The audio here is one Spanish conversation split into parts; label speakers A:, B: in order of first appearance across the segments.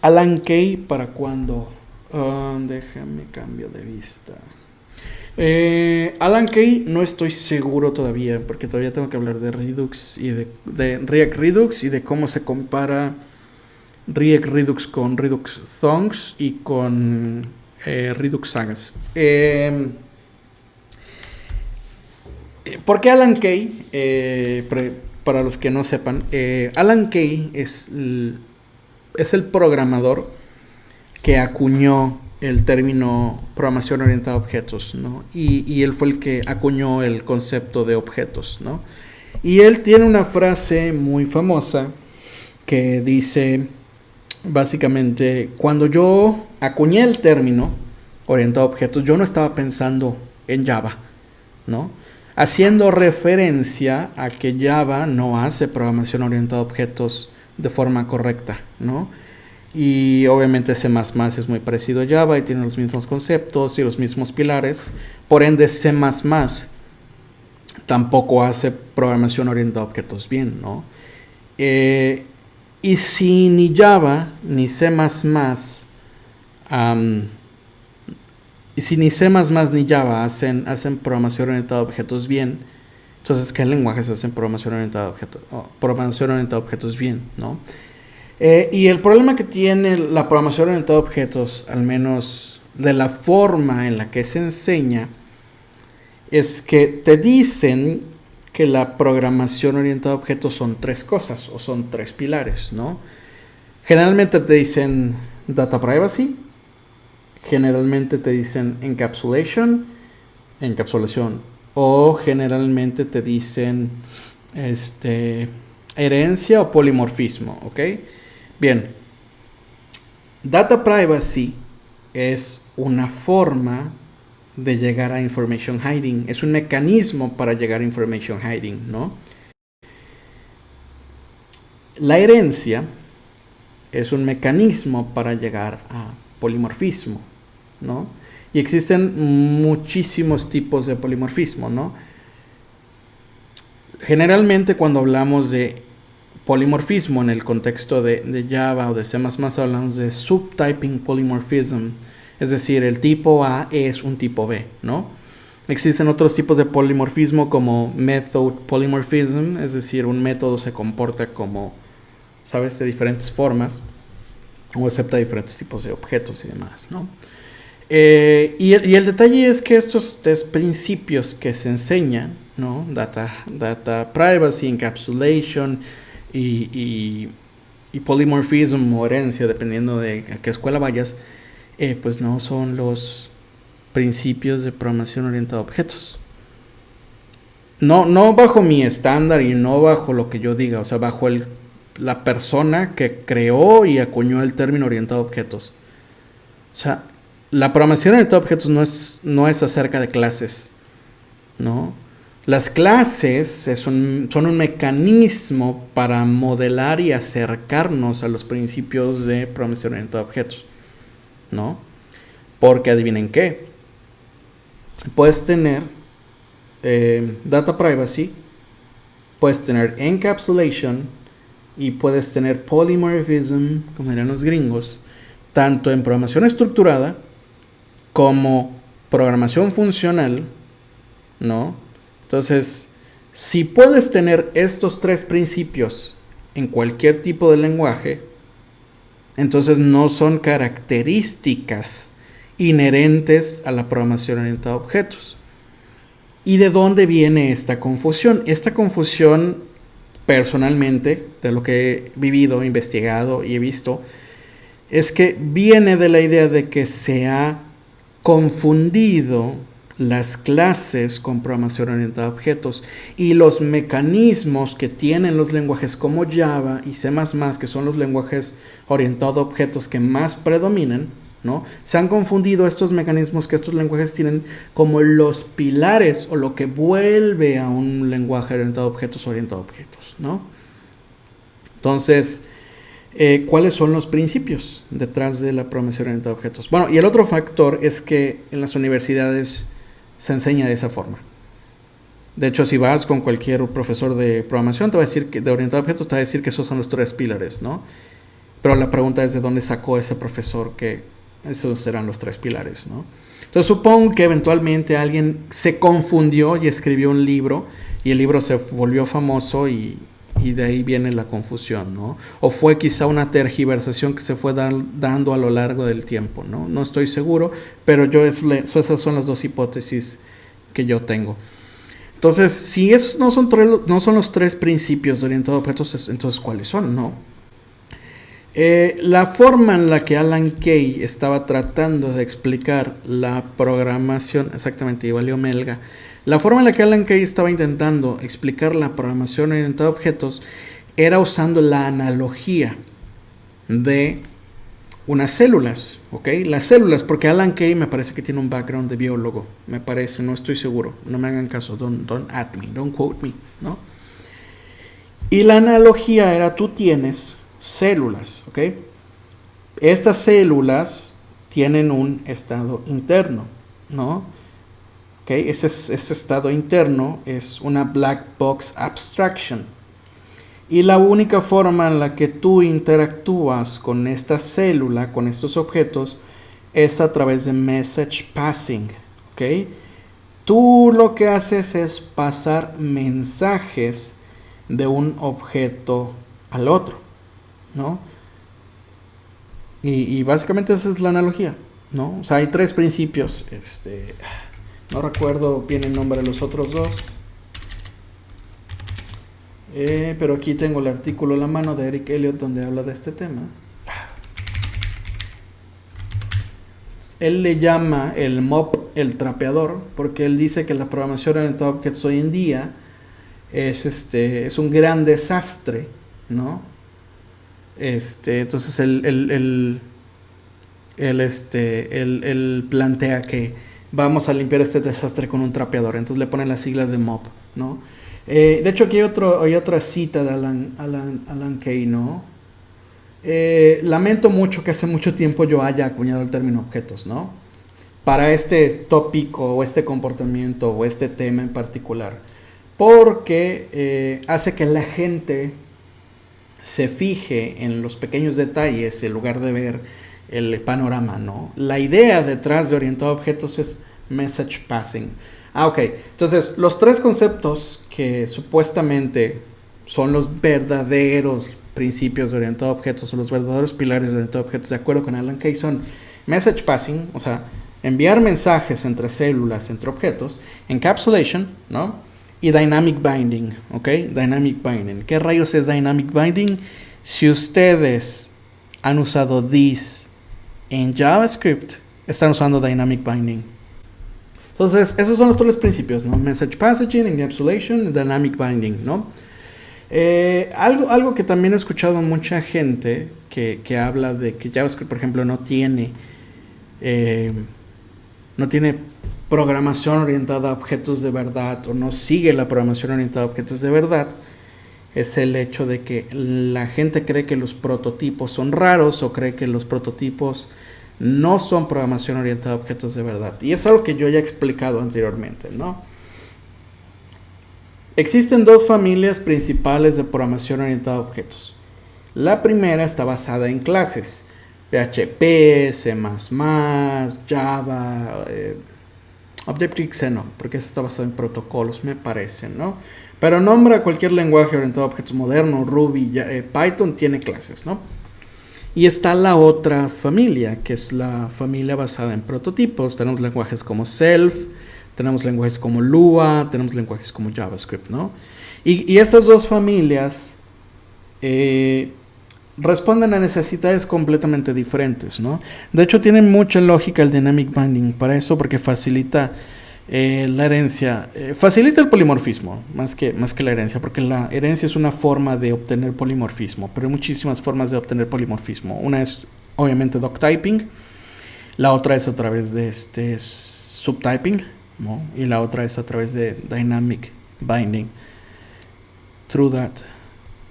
A: Alan Kay, ¿para cuándo? Déjame cambio de vista. Alan Kay no estoy seguro todavía, porque todavía tengo que hablar de Redux y de React Redux y de cómo se compara React Redux con Redux Thongs y con Redux Sagas. ¿Por qué Alan Kay? Para los que no sepan, Alan Kay es el programador que acuñó el término programación orientada a objetos, ¿no? Y él fue el que acuñó el concepto de objetos, ¿no? Y él tiene una frase muy famosa que dice, básicamente, cuando yo acuñé el término orientado a objetos, yo no estaba pensando en Java, ¿no? Haciendo referencia a que Java no hace programación orientada a objetos de forma correcta, ¿no? Y obviamente C++ es muy parecido a Java y tiene los mismos conceptos y los mismos pilares. Por ende, C++ tampoco hace programación orientada a objetos bien, ¿no? Y si ni Java ni C++, y si ni C++ ni Java hacen programación orientada a objetos bien, entonces, ¿qué lenguajes hacen programación orientada a objetos bien, ¿no? Y el problema que tiene la programación orientada a objetos, al menos de la forma en la que se enseña, es que te dicen que la programación orientada a objetos son tres cosas o son tres pilares, ¿no? Generalmente te dicen data privacy, generalmente te dicen encapsulation, o generalmente te dicen herencia o polimorfismo, ¿ok? Bien, data privacy es una forma de llegar a information hiding, es un mecanismo para llegar a information hiding, ¿no? La herencia es un mecanismo para llegar a polimorfismo, ¿no? Y existen muchísimos tipos de polimorfismo, ¿no? Generalmente cuando hablamos de polimorfismo en el contexto de Java o de C++, hablamos de subtyping polymorphism, es decir, el tipo A es un tipo B, ¿no? Existen otros tipos de polimorfismo como method polymorphism, es decir, un método se comporta como, ¿sabes?, de diferentes formas o acepta diferentes tipos de objetos y demás, ¿no? Y el detalle es que estos tres principios que se enseñan, ¿no? Data privacy, encapsulation y polymorphism o herencia, dependiendo de a qué escuela vayas, pues no son los principios de programación orientada a objetos. No bajo mi estándar y no bajo lo que yo diga, o sea, bajo la persona que creó y acuñó el término orientado a objetos. O sea, la programación orientada a objetos no es acerca de clases, ¿no? Las clases son un mecanismo para modelar y acercarnos a los principios de programación orientada a objetos, ¿no? Porque adivinen qué, puedes tener data privacy, puedes tener encapsulation y puedes tener polymorphism, como dirán los gringos, tanto en programación estructurada como programación funcional, ¿no? Entonces, si puedes tener estos tres principios en cualquier tipo de lenguaje, entonces no son características inherentes a la programación orientada a objetos. ¿Y de dónde viene esta confusión? Esta confusión, personalmente, de lo que he vivido, investigado y he visto, es que viene de la idea de que se ha confundido las clases con programación orientada a objetos y los mecanismos que tienen los lenguajes como Java y C++, que son los lenguajes orientados a objetos que más predominan, ¿no? Se han confundido estos mecanismos que estos lenguajes tienen como los pilares o lo que vuelve a un lenguaje orientado a objetos, ¿no? Entonces, ¿cuáles son los principios detrás de la programación orientada a objetos? Bueno, y el otro factor es que en las universidades se enseña de esa forma. De hecho, si vas con cualquier profesor de programación, te va a decir que de orientado a objetos, te va a decir que esos son los tres pilares, ¿no? Pero la pregunta es de dónde sacó ese profesor que esos serán los 3 pilares, ¿no? Entonces supongo que eventualmente alguien se confundió y escribió un libro y el libro se volvió famoso y de ahí viene la confusión, ¿no? O fue quizá una tergiversación que se fue dando a lo largo del tiempo, ¿no? No estoy seguro, pero esas son las 2 hipótesis que yo tengo. Entonces, si esos no son los 3 principios de orientado a objetos, entonces ¿cuáles son? ¿No? La forma en la que Alan Kay estaba tratando de explicar la programación, exactamente, y valió melga. La forma en la que Alan Kay estaba intentando explicar la programación orientada a objetos era usando la analogía de unas células, ¿ok? Las células, porque Alan Kay me parece que tiene un background de biólogo, me parece, no estoy seguro, no me hagan caso, don't at me, don't quote me, ¿no? Y la analogía era, tú tienes células, ¿ok? Estas células tienen un estado interno, ¿no? ¿Ok? Ese estado interno es una black box abstraction. Y la única forma en la que tú interactúas con esta célula, con estos objetos, es a través de message passing, ¿ok? Tú lo que haces es pasar mensajes de un objeto al otro, ¿no? Y básicamente esa es la analogía, ¿no? O sea, hay 3 principios. No recuerdo bien el nombre de los otros 2. Pero aquí tengo el artículo a la mano de Eric Elliott donde habla de este tema. Él le llama el mop el trapeador, porque él dice que la programación orientada a objetos hoy en día es un gran desastre, ¿no? Entonces él plantea que vamos a limpiar este desastre con un trapeador. Entonces le ponen las siglas de MOP, ¿no? De hecho aquí hay otra cita de Alan Kay, ¿no? Lamento mucho que hace mucho tiempo yo haya acuñado el término objetos, ¿no? Para este tópico o este comportamiento o este tema en particular. Porque hace que la gente se fije en los pequeños detalles en lugar de ver el panorama, ¿no? La idea detrás de orientado a objetos es message passing. Ok, entonces los 3 conceptos que supuestamente son los verdaderos principios de orientado a objetos o los verdaderos pilares de orientado a objetos de acuerdo con Alan Kay son message passing, o sea, enviar mensajes entre células, entre objetos, encapsulation, ¿no? Y dynamic binding, ¿ok? Dynamic binding. ¿Qué rayos es dynamic binding? Si ustedes han usado this en JavaScript, están usando dynamic binding. Entonces, esos son los 3 principios, ¿no? Message passaging, encapsulation, dynamic binding, ¿no? Algo que también he escuchado mucha gente que habla de que JavaScript, por ejemplo, no tiene programación orientada a objetos de verdad o no sigue la programación orientada a objetos de verdad, es el hecho de que la gente cree que los prototipos son raros o cree que los prototipos no son programación orientada a objetos de verdad. Y es algo que yo ya he explicado anteriormente, ¿no? Existen 2 familias principales de programación orientada a objetos. La primera está basada en clases, PHP, C++, Java, Objective-C no, porque eso está basado en protocolos, me parece, ¿no? Pero nombra cualquier lenguaje orientado a objetos moderno, Ruby, Python tiene clases, ¿no? Y está la otra familia, que es la familia basada en prototipos. Tenemos lenguajes como Self, tenemos lenguajes como Lua, tenemos lenguajes como JavaScript, ¿no? Y estas 2 familias responden a necesidades completamente diferentes, ¿no? De hecho, tiene mucha lógica el dynamic binding para eso, porque facilita la herencia, facilita el polimorfismo más que la herencia, porque la herencia es una forma de obtener polimorfismo, pero hay muchísimas formas de obtener polimorfismo. Una es obviamente doctyping, la otra es a través de subtyping, ¿no? Y la otra es a través de dynamic binding. True that.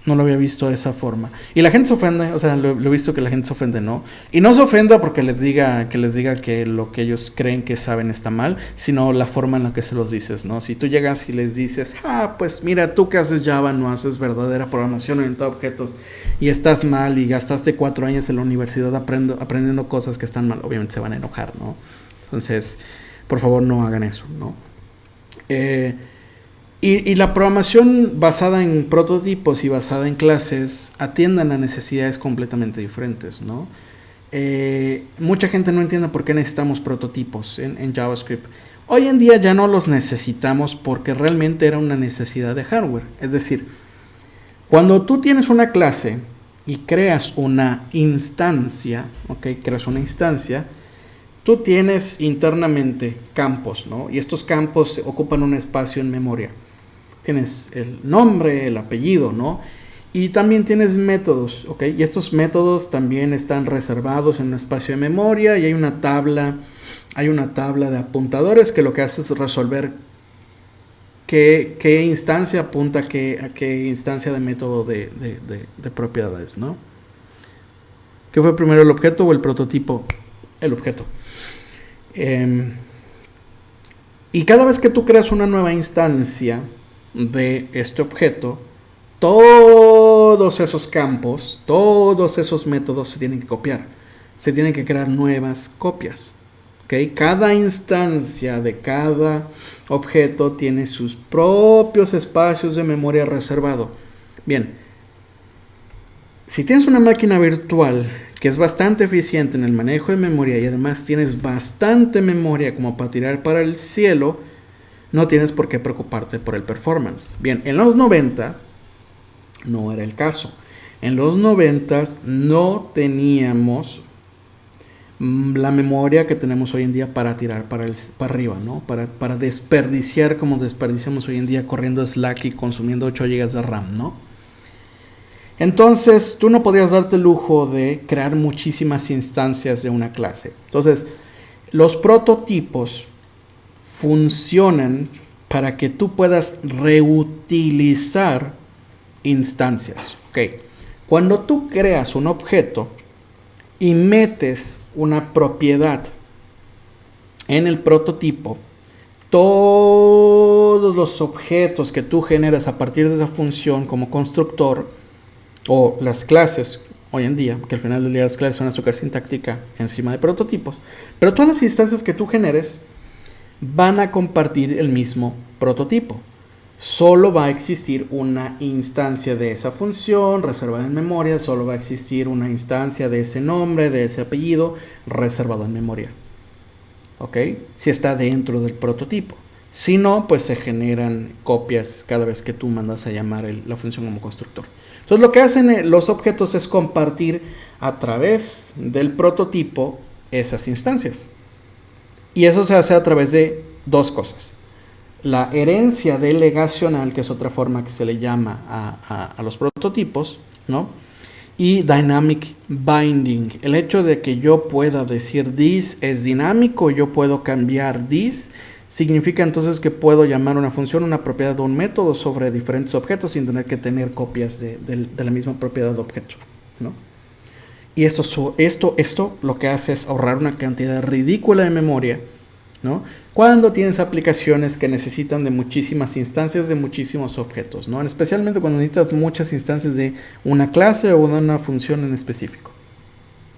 A: No lo había visto de esa forma. Y la gente se ofende, o sea, lo he visto que la gente se ofende, ¿no? Y no se ofenda porque les diga que lo que ellos creen que saben está mal, sino la forma en la que se los dices, ¿no? Si tú llegas y les dices, pues mira, tú que haces Java no haces verdadera programación orientada a objetos y estás mal y gastaste 4 años en la universidad aprendiendo cosas que están mal, obviamente se van a enojar, ¿no? Entonces, por favor, no hagan eso, ¿no? Y la programación basada en prototipos y basada en clases atienden a necesidades completamente diferentes, ¿no? Mucha gente no entiende por qué necesitamos prototipos en JavaScript. Hoy en día ya no los necesitamos porque realmente era una necesidad de hardware. Es decir, cuando tú tienes una clase y creas una instancia, ¿ok? Creas una instancia, tú tienes internamente campos, ¿no? Y estos campos ocupan un espacio en memoria. Tienes el nombre, el apellido, ¿no? Y también tienes métodos, ¿ok? Y estos métodos también están reservados en un espacio de memoria y hay una tabla de apuntadores que lo que hace es resolver qué instancia apunta a qué instancia de método de propiedades, ¿no? ¿Qué fue primero, el objeto o el prototipo? El objeto. Y cada vez que tú creas una nueva instancia de este objeto, todos esos campos, todos esos métodos se tienen que copiar. Se tienen que crear nuevas copias. ¿Okay? Cada instancia de cada objeto tiene sus propios espacios de memoria reservado. Bien, si tienes una máquina virtual que es bastante eficiente en el manejo de memoria y además tienes bastante memoria como para tirar para el cielo, no tienes por qué preocuparte por el performance. Bien, en los 90 no era el caso. En los 90 no teníamos la memoria que tenemos hoy en día para tirar para arriba, ¿no? Para desperdiciar como desperdiciamos hoy en día corriendo Slack y consumiendo 8 GB de RAM, ¿no? Entonces, tú no podías darte el lujo de crear muchísimas instancias de una clase. Entonces, los prototipos funcionan para que tú puedas reutilizar instancias. Okay. Cuando tú creas un objeto y metes una propiedad en el prototipo, todos los objetos que tú generas a partir de esa función como constructor o las clases hoy en día, que al final del día las clases son azúcar sintáctica encima de prototipos, pero todas las instancias que tú generes van a compartir el mismo prototipo. Solo va a existir una instancia de esa función reservada en memoria, solo va a existir una instancia de ese nombre, de ese apellido reservado en memoria. ¿Ok? Si está dentro del prototipo. Si no, pues se generan copias cada vez que tú mandas a llamar la función como constructor. Entonces lo que hacen los objetos es compartir a través del prototipo esas instancias. Y eso se hace a través de dos cosas. La herencia delegacional, que es otra forma que se le llama a los prototipos, ¿no? Y dynamic binding. El hecho de que yo pueda decir this es dinámico, yo puedo cambiar this, significa entonces que puedo llamar una función, una propiedad de un método sobre diferentes objetos sin tener que tener copias de la misma propiedad de objeto, ¿no? Y esto lo que hace es ahorrar una cantidad ridícula de memoria, ¿no? Cuando tienes aplicaciones que necesitan de muchísimas instancias de muchísimos objetos, ¿no? Especialmente cuando necesitas muchas instancias de una clase o de una función en específico,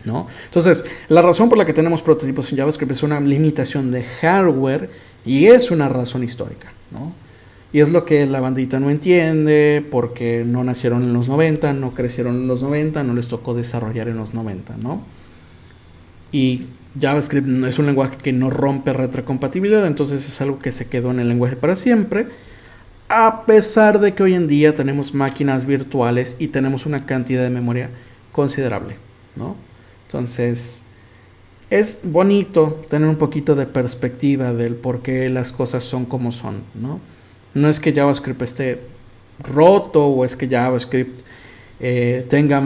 A: ¿no? Entonces, la razón por la que tenemos prototipos en JavaScript es una limitación de hardware y es una razón histórica, ¿no? Y es lo que la bandita no entiende porque no nacieron en los 90, no crecieron en los 90, no les tocó desarrollar en los 90, ¿no? Y JavaScript es un lenguaje que no rompe retrocompatibilidad, entonces es algo que se quedó en el lenguaje para siempre, a pesar de que hoy en día tenemos máquinas virtuales y tenemos una cantidad de memoria considerable, ¿no? Entonces, es bonito tener un poquito de perspectiva del por qué las cosas son como son, ¿no? No es que JavaScript esté roto o es que JavaScript tenga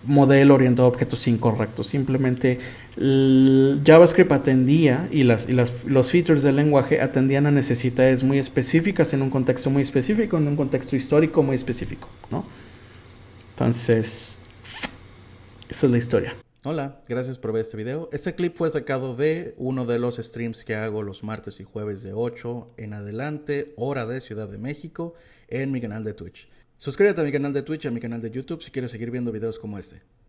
A: modelo orientado a objetos incorrectos. Simplemente JavaScript atendía y los features del lenguaje atendían a necesidades muy específicas en un contexto muy específico, en un contexto histórico muy específico, ¿no? Entonces, esa es la historia. Hola, gracias por ver este video. Este clip fue sacado de uno de los streams que hago los martes y jueves de 8 en adelante, hora de Ciudad de México, en mi canal de Twitch. Suscríbete a mi canal de Twitch y a mi canal de YouTube si quieres seguir viendo videos como este.